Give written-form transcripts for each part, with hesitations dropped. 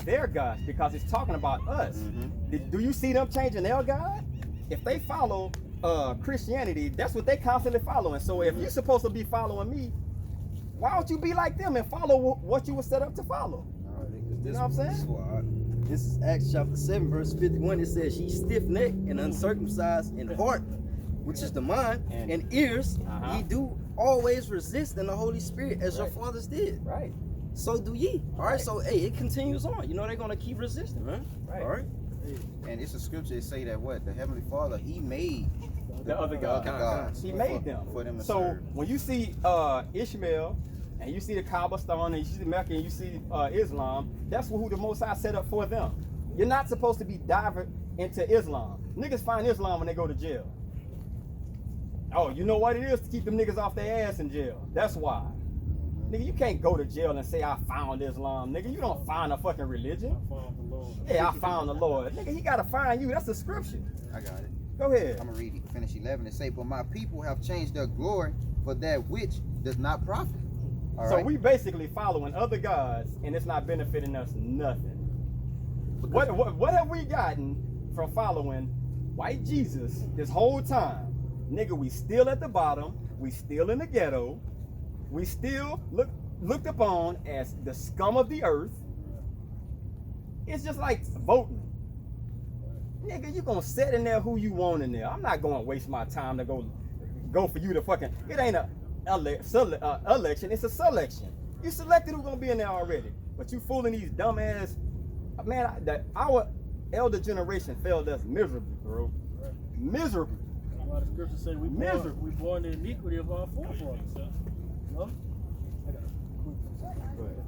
their gods because it's talking about us. Do you see them changing their God? If they follow Christianity, that's what they constantly following. So if you're supposed to be following me, why don't you be like them and follow what you were set up to follow? You know what I'm saying? This is Acts chapter 7, verse 51. It says, ye stiff-necked and uncircumcised in heart, which is the mind, and ears, ye do always resist in the Holy Spirit as your fathers did. Right. So do ye. All right, so hey, it continues on. You know they're gonna keep resisting, man. Right. All right. And it's a scripture that say that what the Heavenly Father, He made The other gods. He made them. For them to So serve. when you see Ishmael, and you see the Kaaba stone, and you see Mecca, and you see Islam, that's who the Most High set up for them. You're not supposed to be diving into Islam. Niggas find Islam when they go to jail. Oh, you know what it is to keep them niggas off their ass in jail. That's why. Nigga, you can't go to jail and say I found Islam. Nigga, you don't find a fucking religion. I found the Lord. Yeah, I found the Lord. Nigga, he gotta find you. That's the scripture. I got it. Go ahead. I'm gonna read it. Finish 11. It say, but my people have changed their glory for that which does not profit. All So right? we basically following other gods, and it's not benefiting us nothing. What have we gotten from following white Jesus this whole time? Nigga, we still at the bottom. We still in the ghetto. We still looked upon as the scum of the earth. It's just like voting. Nigga, you gonna sit in there who you want in there. I'm not gonna waste my time to go for you to fucking. It ain't a election. It's a selection. You selected who's gonna be in there already. But you fooling these dumbass. Man, our elder generation failed us miserably, bro. Miserably. Why the scripture say we born the iniquity of our forefathers. No? I got it. Go ahead.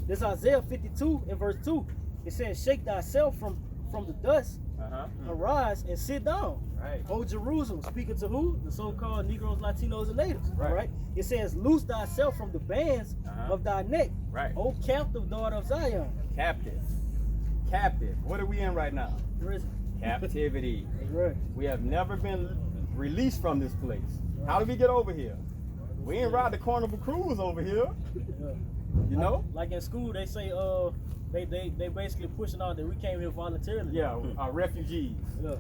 This Isaiah 52 and verse 2. It says, shake thyself from the dust, arise and sit down. Right. O Jerusalem, speaking to who? The so-called Negroes, Latinos, and natives. Right. All right. It says, loose thyself from the bands of thy neck. Right. O captive daughter of Zion. Captive. Captive. What are we in right now? Prison. Captivity. That's right. We have never been released from this place. How did we get over here? We ain't ride the Carnival Cruise over here. Yeah. You know? Like in school, they say they basically pushing out that we came here voluntarily. Yeah, refugees. Yeah.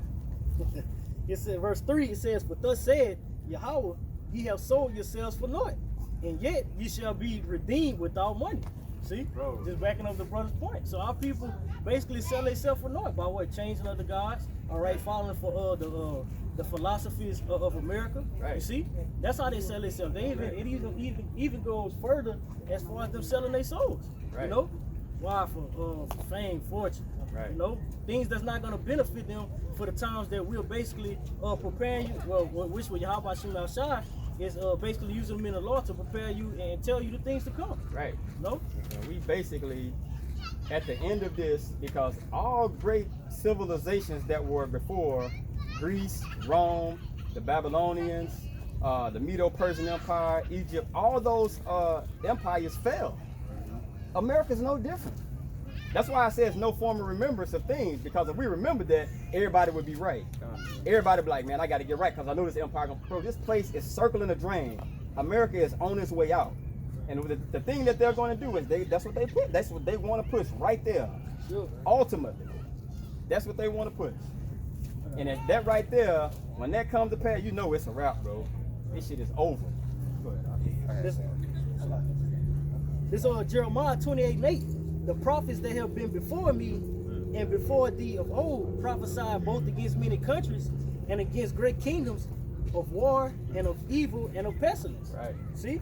It said verse 3, it says, but thus said Yahweh, ye have sold yourselves for naught, and yet ye shall be redeemed without money. See? Bro. Just backing up the brother's point. So our people basically sell themselves for naught by what? Changing other gods, all right, following for the philosophies of America. Right. You see? That's how they sell themselves. They even goes further as far as them selling their souls. Right. You know? Why? For fame, fortune. Right. You know? Things that's not gonna benefit them for the times that we're basically preparing you. Well, which way Yahweh Shem Shai is basically using them in the law to prepare you and tell you the things to come. Right. No? And we basically, at the end of this, because all great civilizations that were before, Greece, Rome, the Babylonians, the Medo-Persian Empire, Egypt, all those empires fell. America's no different. That's why I say it's no form of remembrance of things, because if we remember that, everybody would be right. Everybody would be like, man, I got to get right because I know this empire. Bro, this place is circling the drain. America is on its way out. And the thing that they're going to do is that's what they put. That's what they want to push right there. Sure. Ultimately, that's what they want to push. And if that right there, when that comes to pass, you know it's a wrap, bro. This shit is over. Go ahead. This Jeremiah 28:8. The prophets that have been before me and before thee of old prophesied both against many countries and against great kingdoms of war and of evil and of pestilence. Right. See?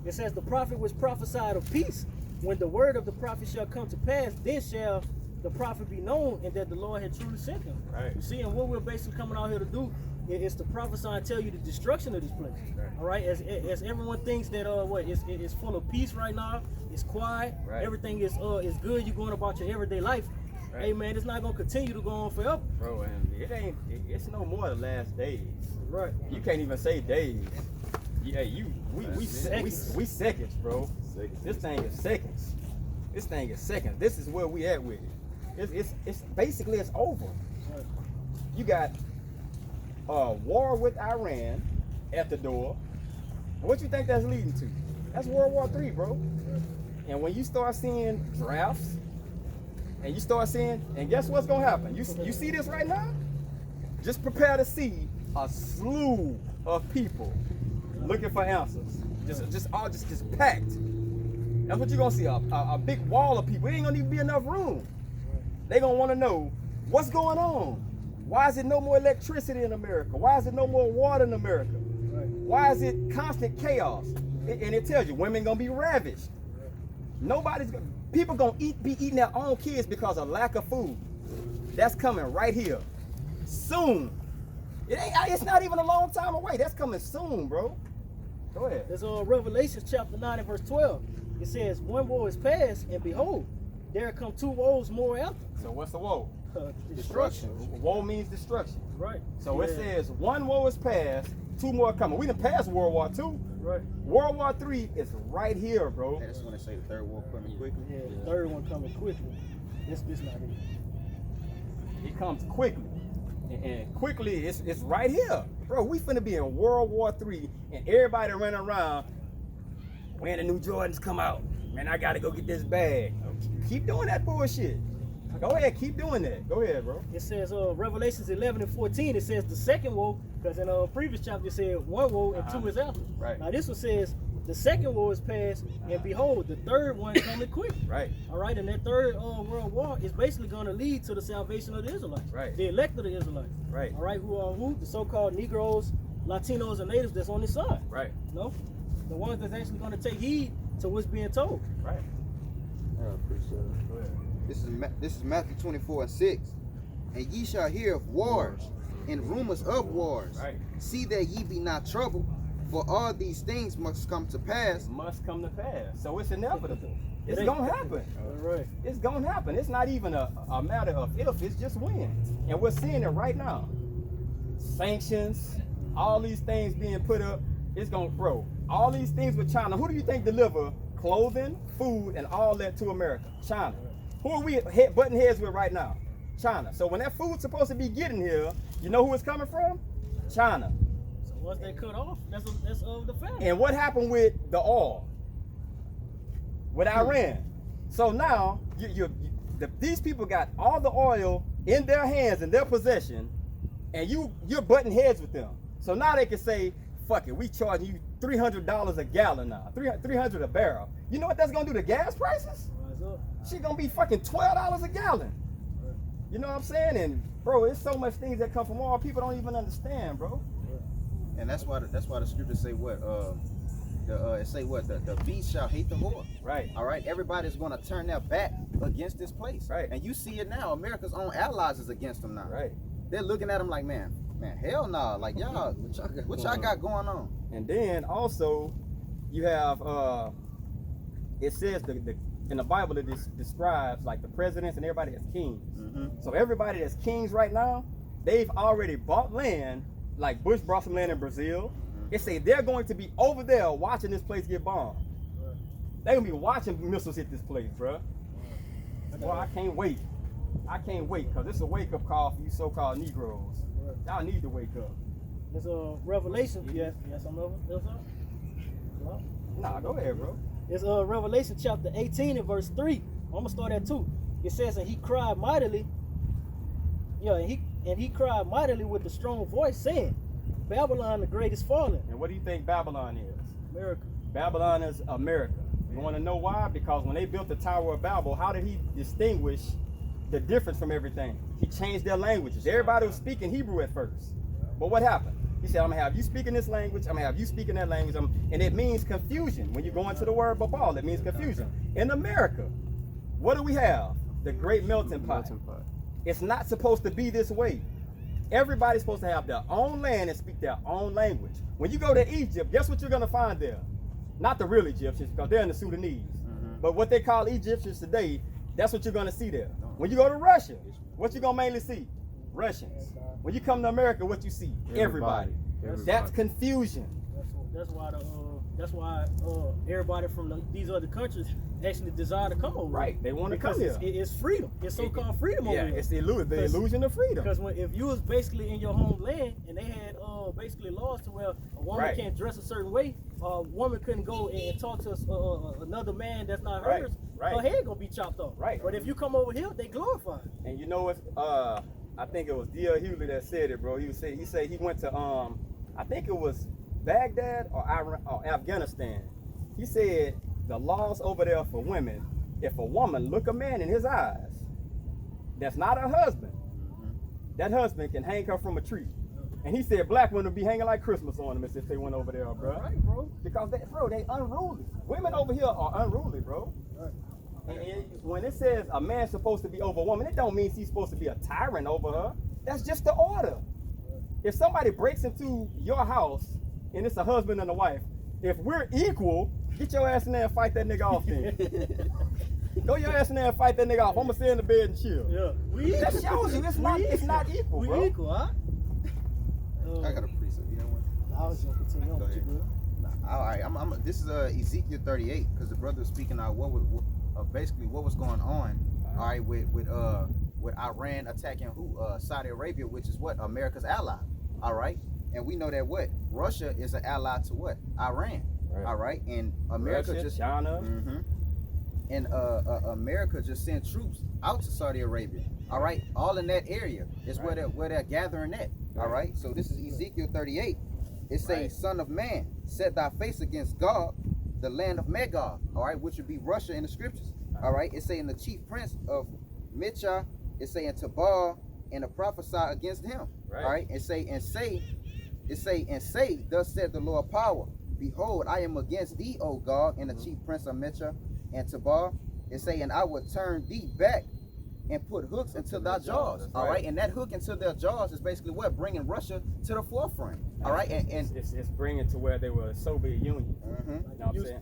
It says the prophet was prophesied of peace. When the word of the prophet shall come to pass, then shall the prophet be known and that the Lord had truly sent him. Right. You see, and what we're basically coming out here to do is to prophesy and tell you the destruction of this place. Right. All right, as everyone thinks that it's full of peace right now, it's quiet, Right. everything is good. You're going about your everyday life. Right. Hey man, it's not gonna continue to go on forever. Bro, and it's no more the last days. Right. You can't even say days. Yeah, we seconds, bro. This thing is seconds. This thing is seconds. This is where we at with it. It's basically it's over. Right. You got war with Iran at the door. What you think that's leading to? That's World War III, bro. And when you start seeing drafts and you start seeing, and guess what's gonna happen? You see this right now? Just prepare to see a slew of people looking for answers. Just packed. That's what you're gonna see, a big wall of people. It ain't gonna even be enough room. They gonna wanna know what's going on. Why is it no more electricity in America? Why is it no more water in America? Why is it constant chaos? And it tells you women gonna be ravaged. People gonna be eating their own kids because of lack of food. That's coming right here, soon. It's not even a long time away. That's coming soon, bro. Go ahead. There's Revelation chapter 9 and verse 12. It says, one woe is past, and behold, there come two woes more after. So what's the woe? Destruction. Woe means destruction. Right. So it says one woe is past, two more coming. We done passed World War II. Right. World War III is right here, bro. That's when they say the third war coming quickly. Yeah, the third one coming quickly. This not it. It comes quickly. And quickly, it's right here. Bro, we finna be in World War III, and everybody running around, when the new Jordans come out, man, I gotta go get this bag. Keep doing that bullshit. Go ahead, keep doing that. Go ahead, bro. It says Revelations 11 and 14, it says the second woe, because in previous chapter it said one woe and two is after. Right. Now this one says the second woe is past, and behold, the third one coming quick. Right. All right, and that third world war is basically going to lead to the salvation of the Israelites. Right. The elect of the Israelites. Right. All right, who are who? The so-called Negroes, Latinos, and natives that's on this side. Right. You know? The ones that's actually going to take heed to what's being told. Right. I appreciate it. Go ahead. This is Matthew 24 and 6. And ye shall hear of wars and rumors of wars. Right. See that ye be not troubled, for all these things must come to pass. It must come to pass. So it's inevitable. It's It gonna happen. All right. It's gonna happen. It's not even a matter of if, it's just when. And we're seeing it right now. Sanctions, all these things being put up, it's gonna, bro, all these things with China. Who do you think deliver clothing, food, and all that to America? China. Who are we butting heads with right now? China. So when that food's supposed to be getting here, you know who it's coming from? China. So once they cut off, that's the family. And what happened with the oil? With Iran. So now these people got all the oil in their hands, in their possession, and you're butting heads with them. So now they can say, fuck it, we charging you $300 a gallon now, $300 a barrel. You know what that's gonna do to gas prices? Rise up. Shit gonna be fucking $12 a gallon. You know what I'm saying? And bro, it's so much things that come from oil, people don't even understand, bro. And that's why the scriptures say what? It say what? The beast shall hate the whore. Right. All right. Everybody's gonna turn their back against this place. Right. And you see it now. America's own allies is against them now. Right. They're looking at them like, man, hell no. Like y'all, what y'all got going on? And then also, you have it says in the Bible it describes like the presidents and everybody as kings. Mm-hmm. So everybody that's kings right now, they've already bought land. Like Bush brought some land in Brazil. It say they're going to be over there watching this place get bombed. They're gonna be watching missiles hit this place, bro. Boy, I can't wait. I can't wait, because this is a wake-up call for you so-called Negroes. Y'all need to wake up. There's Revelation. Yes, I'm over. No? Nah, go ahead, bro. It's Revelation chapter 18 and verse 3. I'm gonna start at 2. It says, and he cried mightily. Yeah, and he cried mightily with a strong voice, saying, Babylon the great is fallen. And what do you think Babylon is? America. Babylon is America. You want to know why? Because when they built the Tower of Babel, how did he distinguish the difference from everything? He changed their languages. Everybody was speaking Hebrew at first. But what happened? He said, I'm going to have you speaking this language, I'm going to have you speaking that language. And it means confusion. When you go into the word Babal, it means confusion. In America, what do we have? The great melting pot. It's not supposed to be this way. Everybody's supposed to have their own land and speak their own language. When you go to Egypt, guess what you're going to find there? Not the real Egyptians, because they're in the Sudanese. But what they call Egyptians today, that's what you're going to see there. When you go to Russia, what you going to mainly see? Russians. When you come to America, what you see? Everybody. That's confusion. That's why That's why everybody from these other countries actually desire to come over. Right. They want to come because here. it's freedom. It's so-called freedom over Yeah, here. it's the illusion of freedom. Because if you was basically in your homeland and they had basically laws to where a woman Right. can't dress a certain way, a woman couldn't go and talk to another man that's not Right, hers, right. her head gonna be chopped off. Right. But if you come over here, they glorify it. And you know what? I think it was D.L. Hughley that said it, bro. He said he went to I think it was Baghdad or Iran or Afghanistan. He said the laws over there for women, if a woman look a man in his eyes, that's not her husband, that husband can hang her from a tree. And he said black women would be hanging like Christmas ornaments if they went over there, bro. Right, bro. Because they unruly. Women over here are unruly, bro. Right. And when it says a man's supposed to be over a woman, it don't mean he's supposed to be a tyrant over her. That's just the order. If somebody breaks into your house and it's a husband and a wife, if we're equal, get your ass in there and fight that nigga off then. Go your ass in there and fight that nigga off. I'm gonna stay in the bed and chill. Yeah. We That shows you it's not equal, we bro. equal, huh? I got a precept. You know what? I was gonna continue on Go with you, ahead. bro. All right, this is Ezekiel 38 because the brother was speaking out basically what was going on. All right, with Iran attacking Saudi Arabia, which is what America's ally. All right, and we know that Russia is an ally to Iran. Right. All right, and America Russia, just China. and America just sent troops out to Saudi Arabia. All right, all in that area is Right. where they're gathering at. All right, so this is Ezekiel 38. It says, Right. "Son of man, set thy face against Gog, the land of Magog." All right, which would be Russia in the scriptures. All right, it's saying the chief prince of Mitcha. It's saying Tabal and to prophesy against him. Right. All right, and say, thus said the Lord power. Behold, I am against thee, O Gog, and the chief prince of Mitcha and Tabal. It say, and I will turn thee back and put hooks into thy jaws. That's All right. right, and that hook into their jaws is basically what bringing Russia to the forefront. All right, and it's bringing to where they were a Soviet Union. mhm. You know what I'm saying?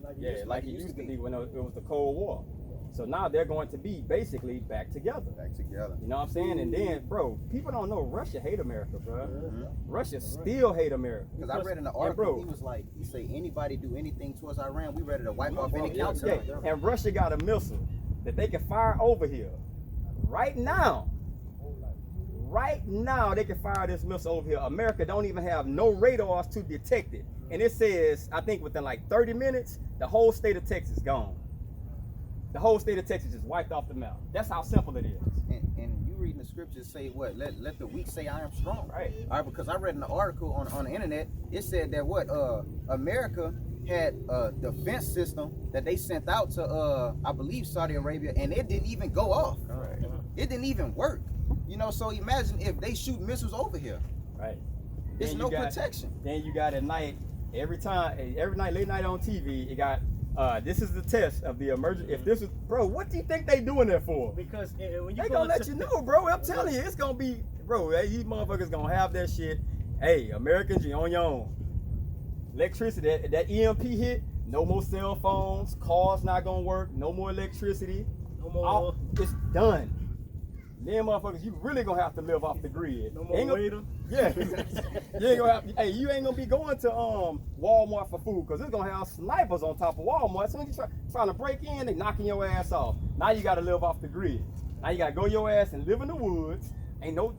Like it used to be when it was the Cold War. So now they're going to be basically back together. Back together. You know what I'm saying? And then, bro, people don't know Russia hate America, bro. Mhm. Russia still hate America. Because I read in the And article, bro, he say anybody do anything towards Iran, we ready to wipe off any yeah, counter. and Russia got a missile that they can fire over here. Right now, they can fire this missile over here. America don't even have no radars to detect it. And it says, I think within like 30 minutes, the whole state of Texas gone. The whole state of Texas just wiped off the map. That's how simple it is. And you reading the scriptures say what? Let the weak say I am strong. Right. All right, because I read in the article on the internet, it said that America had a defense system that they sent out to I believe Saudi Arabia, and it didn't even go off. All right. It didn't even work. You know, so imagine if they shoot missiles over here. Right. There's Then no you got- protection. Then you got at night, every night, late night on TV, it got, this is the test of the emergency. If this is, bro, what do you think they doing that for? Because when you They go gonna let to- you know, bro. I'm telling you, it's gonna be, bro, these motherfuckers gonna have that shit. Hey, Americans, you on your own. Electricity, that EMP hit, no more cell phones, cars not gonna work, no more electricity. No more. It's done. Then motherfuckers, you really gonna have to live off the grid. No more Ain't gonna- waiter. Yeah. You ain't gonna have, hey, you ain't gonna be going to Walmart for food because it's gonna have snipers on top of Walmart. So when you trying to break in, they knocking your ass off. Now you gotta live off the grid. Now you gotta go your ass and live in the woods. Ain't no